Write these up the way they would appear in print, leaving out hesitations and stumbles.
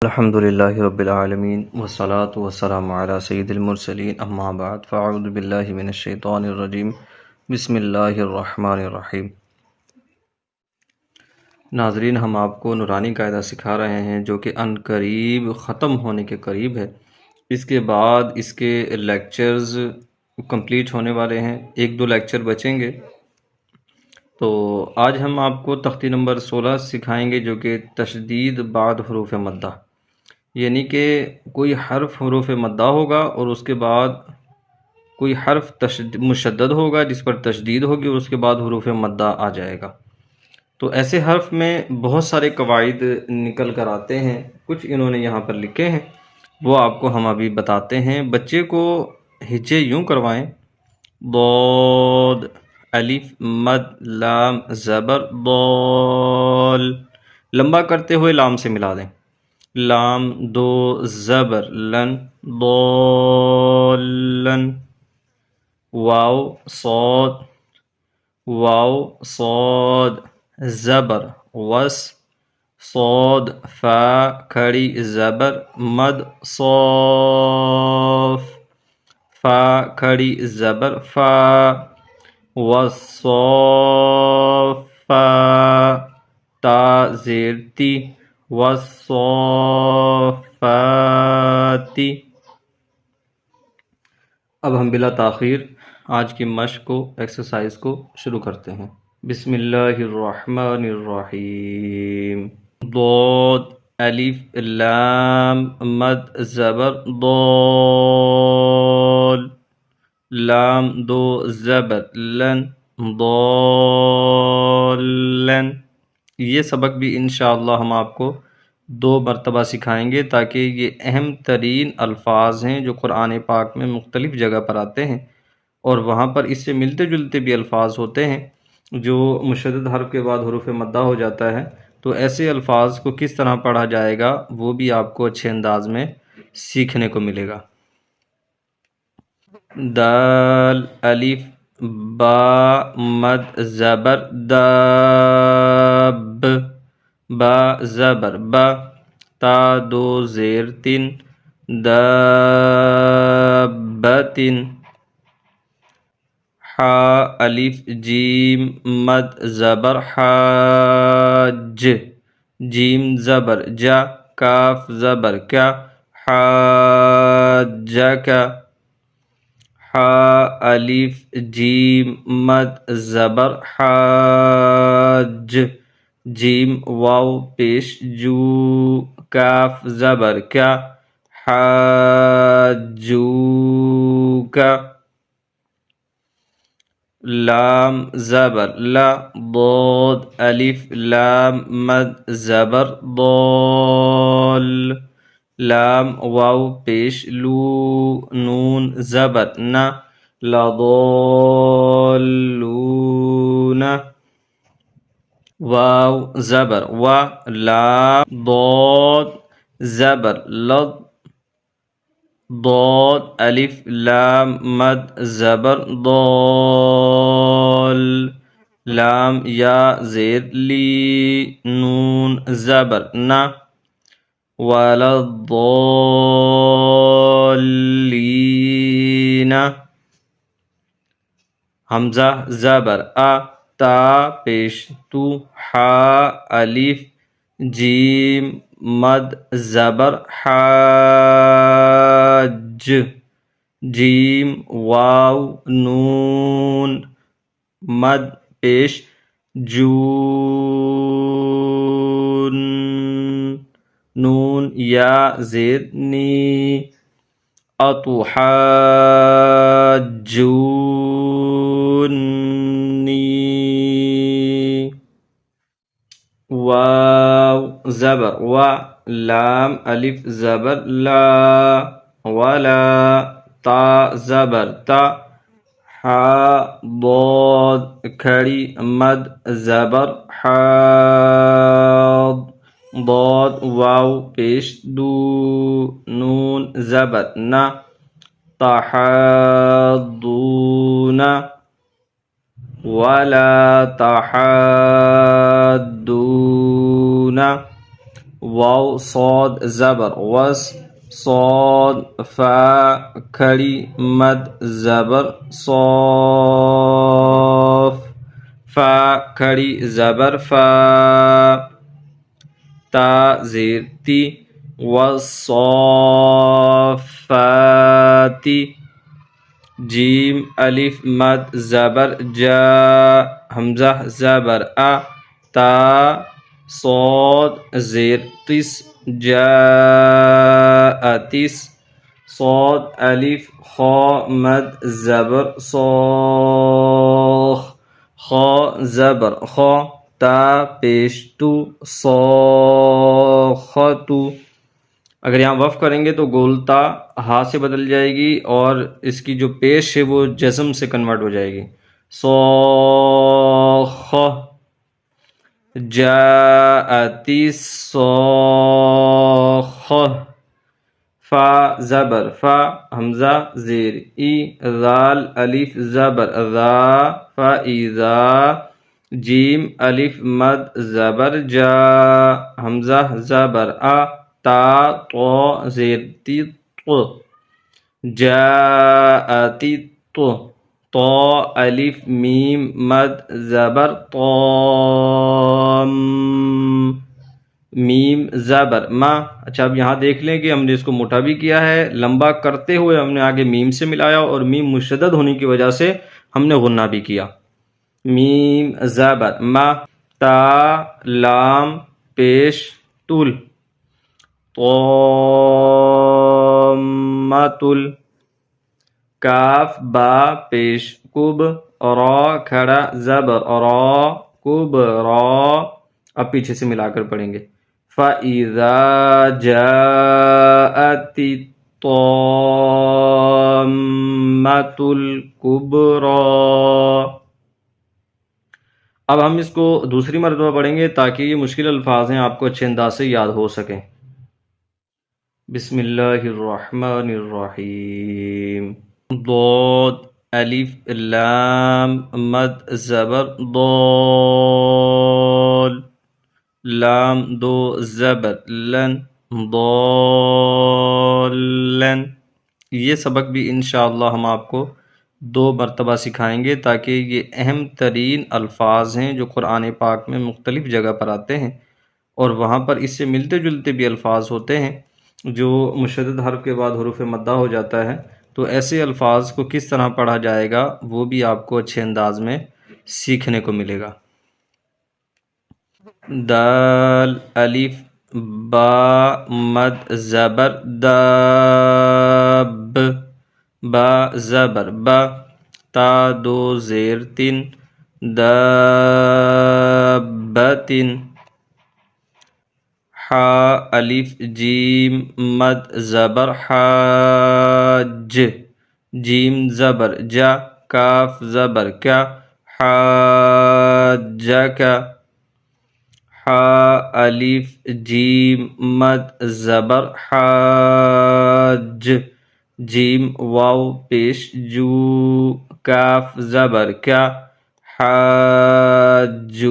الحمد للہ رب العالمین والصلاة والسلام علی سید المرسلین اما بعد فاعوذ باللہ من الشیطان الرجیم بسم اللہ الرحمن الرحیم۔ ناظرین، ہم آپ کو نورانی قاعدہ سکھا رہے ہیں جو کہ ان قریب ختم ہونے کے قریب ہے۔ اس کے بعد اس کے لیکچرز کمپلیٹ ہونے والے ہیں، 1-2 لیکچر بچیں گے۔ تو آج ہم آپ کو تختی نمبر 16 سکھائیں گے جو کہ تشدید بعد حروف مدہ، یعنی کہ کوئی حرف حروف مدہ ہوگا اور اس کے بعد کوئی حرف مشدد ہوگا جس پر تشدید ہوگی اور اس کے بعد حروف مدہ آ جائے گا۔ تو ایسے حرف میں بہت سارے قواعد نکل کر آتے ہیں، کچھ انہوں نے یہاں پر لکھے ہیں، وہ آپ کو ہم ابھی بتاتے ہیں۔ بچے کو ہجے یوں کروائیں: ضاد، الف مد لام زبر ضال، لمبا کرتے ہوئے لام سے ملا دیں، لام دو زبر لن ضالن، واو صاد زبر وس، صاد فا کھڑی زبر مد صاف، فا کھڑی زبر فا، والصافا تا زیر تی، والصافاتی۔ اب ہم بلا تاخیر آج کی مشق کو، ایکسرسائز کو شروع کرتے ہیں۔ بسم اللہ الرحمن الرحیم۔ ضاد، الف لام مد زبر ضال، لام دو زبر لن ضالن۔ یہ سبق بھی انشاءاللہ ہم آپ کو 2 مرتبہ سکھائیں گے تاکہ یہ اہم ترین الفاظ ہیں جو قرآن پاک میں مختلف جگہ پر آتے ہیں، اور وہاں پر اس سے ملتے جلتے بھی الفاظ ہوتے ہیں جو مشدد حرف کے بعد حروف مدہ ہو جاتا ہے۔ تو ایسے الفاظ کو کس طرح پڑھا جائے گا وہ بھی آپ کو اچھے انداز میں سیکھنے کو ملے گا۔ دال، الف با مد زبر داب، با زبر با، تا دو زیر تن دابتن، حا الف جیم مد زبر حاج، جیم زبر جا، کاف زبر کا، حاجکا، حا الف جیم مد زبر حاج، جیم واو پیش جو، کاف زبر کا، حاجوکا، لام زبر لا، ضاد الف لام مد زبر ضال، لام واو پیش لو، نون زبر نا، لضالون، واو زبر وا، لام ضاد زبر لض، ضاد الف لام مد زبر ضال، لام یا زیر لی، نون زبر نا، ولا الضالین، حمزہ زبر آ، تا پیش تو، حا الف جیم مد زبر حاج، جیم واو نون مد پیش جون، نون یا زیر نی، اتحاجونی، واو زبر وا، لام الف زبر لا، ولا، تا زبر تا، حا ضاد کھڑی مد زبر حاض، ضاد واو پیش دو، نون زبر نا، تحاضون، ولا تحاضون، واو صاد زبر وس صاد فا کھڑی مد زبر صوف فا کھڑی زبر فا تا زیر تی والصافاتی جیم الف مد زبر جا حمزہ زبر ا تا صاد زیر تس جاءتس صاد الف خا مد زبر صاخ خا زبر خا تا پیش تو صاختو اگر یہاں وقف کریں گے تو گولتا ہا سے بدل جائے گی اور اس کی جو پیش ہے وہ جزم سے کنورٹ ہو جائے گی صاخ جاءتی صاخ فا زبر فا حمزہ زیر ای ذال الف زبر ذا فاذا جیم الف مد زبر جا حمزہ زبر ا تا تو زیر تی تو جاءتی تو تو الف میم مد زبر طام میم زبر ما اچھا اب یہاں دیکھ لیں کہ ہم نے اس کو موٹا بھی کیا ہے لمبا کرتے ہوئے ہم نے آگے میم سے ملایا اور میم مشدد ہونے کی وجہ سے ہم نے غنہ بھی کیا میم زبر ما تا لام پیش طول طامتل کاف با پیش کب را کھڑا زبر را کب را اب پیچھے سے ملا کر پڑھیں گے فَإِذَا جَاءَتِ الطَّامَّةُ الْكُبْرَى اب ہم اس کو دوسری مرتبہ پڑھیں گے تاکہ یہ مشکل الفاظ ہیں آپ کو اچھے انداز سے یاد ہو سکیں بسم اللہ الرحمن الرحیم ضاد الف لام مد زبر ضال لام دو زبر لن ضالن یہ سبق بھی انشاءاللہ ہم آپ کو 2 مرتبہ سکھائیں گے تاکہ یہ اہم ترین الفاظ ہیں جو قرآن پاک میں مختلف جگہ پر آتے ہیں اور وہاں پر اس سے ملتے جلتے بھی الفاظ ہوتے ہیں جو مشدد حرف کے بعد حروف مدہ ہو جاتا ہے تو ایسے الفاظ کو کس طرح پڑھا جائے گا وہ بھی آپ کو اچھے انداز میں سیکھنے کو ملے گا دال الف با مد زبر داب با زبر با تا دو زیر تین دابتن حا الف جیم مد زبر حاج جیم زبر جا کاف زبر کیا حاجک حا الف جیم مد زبر حاج جیم واو پیش جو کاف زبر کیا حاجوک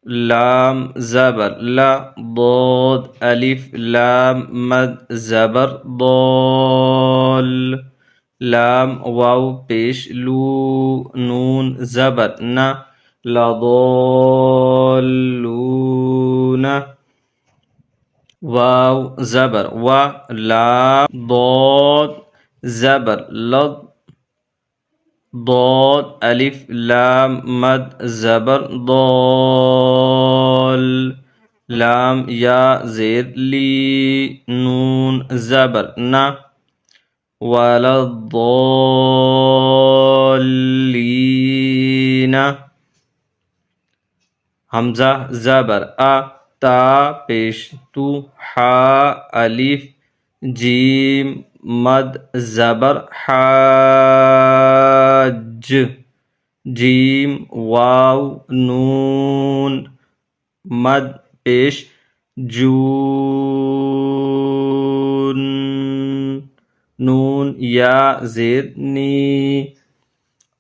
لام زبر لا ضاد الف لام مد زبر ضال لام واو پیش لو نون زبر نا لضالون واو زبر و لام ضاد زبر لض ضاد الف لام مد زبر ضال لام یا زیر لی نون زبر نا ولا الضالین حمزہ زبر ا تا پیش تو حا الف جیم مد زبر حاج جیم واو نون مد پیش جون نون یا زیر نی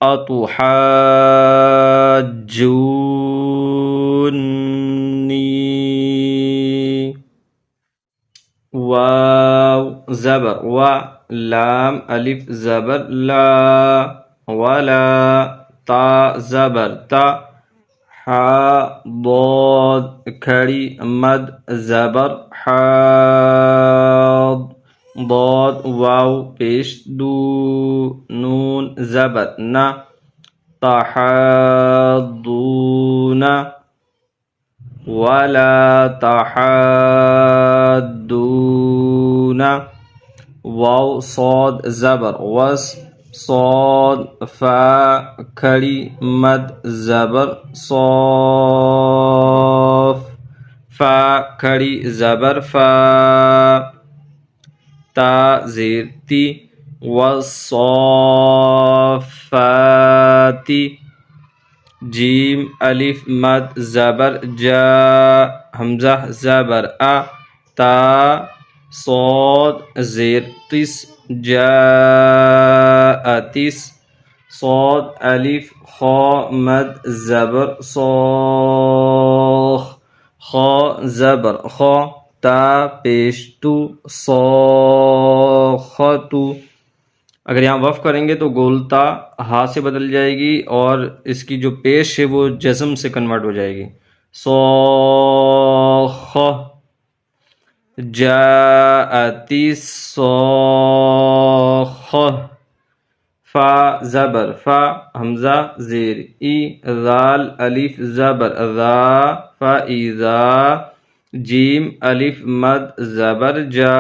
اتحاجون بني واو زبر و لام الف زبر لا ولا تا زبر تا حا ضاد کھڑی مد زبر حاض ضاد واو پیش دو نون زبر نا تحاضون ولا تحاضون واو صاد زبر وس صاد فا کھڑی مد زبر صاف فا کھڑی زبر فا تا زیر تی والصافات جیم الف مد زبر جا حمزہ زبر ا تا صاد زیر تس جاءتس صاد الف خا مد زبر صاخ خا زبر خا تا پیش تو صاختو اگر یہاں وقف کریں گے تو گولتا ہا سے بدل جائے گی اور اس کی جو پیش ہے وہ جزم سے کنورٹ ہو جائے گی صاخ جاءت الصاخ فا زبر فا حمزہ زیر ای ذال الف زبر ذا فاذا جیم الف مد زبر جا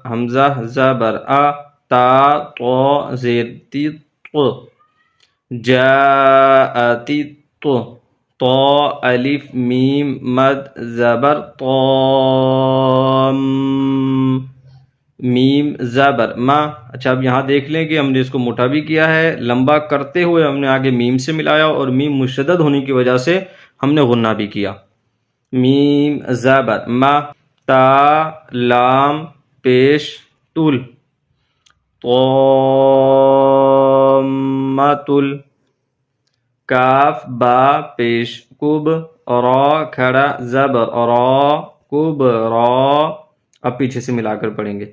حمزہ زبر ا تا تو زیر تی تو جاءت تو تو الف میم مد زبر طام میم زبر ما اچھا اب یہاں دیکھ لیں کہ ہم نے اس کو موٹا بھی کیا ہے لمبا کرتے ہوئے ہم نے آگے میم سے ملایا اور میم مشدد ہونے کی وجہ سے ہم نے غنہ بھی کیا میم زبر ما تا لام پیش طول طامتل کاف با پیش کب را کھڑا زبر را کب را اب پیچھے سے ملا کر پڑھیں گے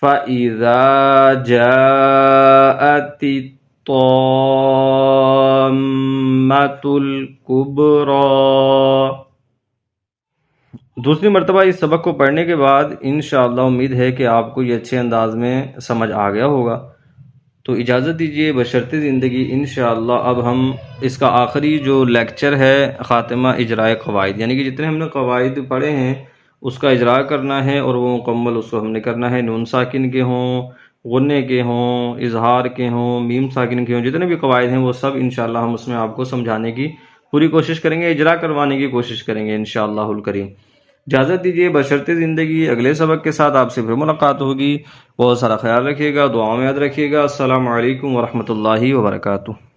فَإِذَا جَاءَتِ الطَّامَّةُ الْكُبْرَى دوسری مرتبہ اس سبق کو پڑھنے کے بعد انشاءاللہ امید ہے کہ آپ کو یہ اچھے انداز میں سمجھ آ گیا ہوگا تو اجازت دیجیے بشرط زندگی انشاءاللہ اب ہم اس کا آخری جو لیکچر ہے خاتمہ اجرائے قواعد یعنی کہ جتنے ہم نے قواعد پڑھے ہیں اس کا اجرا کرنا ہے اور وہ مکمل اس کو ہم نے کرنا ہے نون ساکن کے ہوں غنے کے ہوں اظہار کے ہوں میم ساکن کے ہوں جتنے بھی قواعد ہیں وہ سب انشاءاللہ ہم اس میں آپ کو سمجھانے کی پوری کوشش کریں گے اجرا کروانے کی کوشش کریں گے انشاءاللہ الکریم اجازت دیجیے بشرط زندگی اگلے سبق کے ساتھ آپ سے پھر ملاقات ہوگی بہت سارا خیال رکھیے گا دعاؤں میں یاد رکھیے گا السلام علیکم ورحمۃ اللہ وبرکاتہ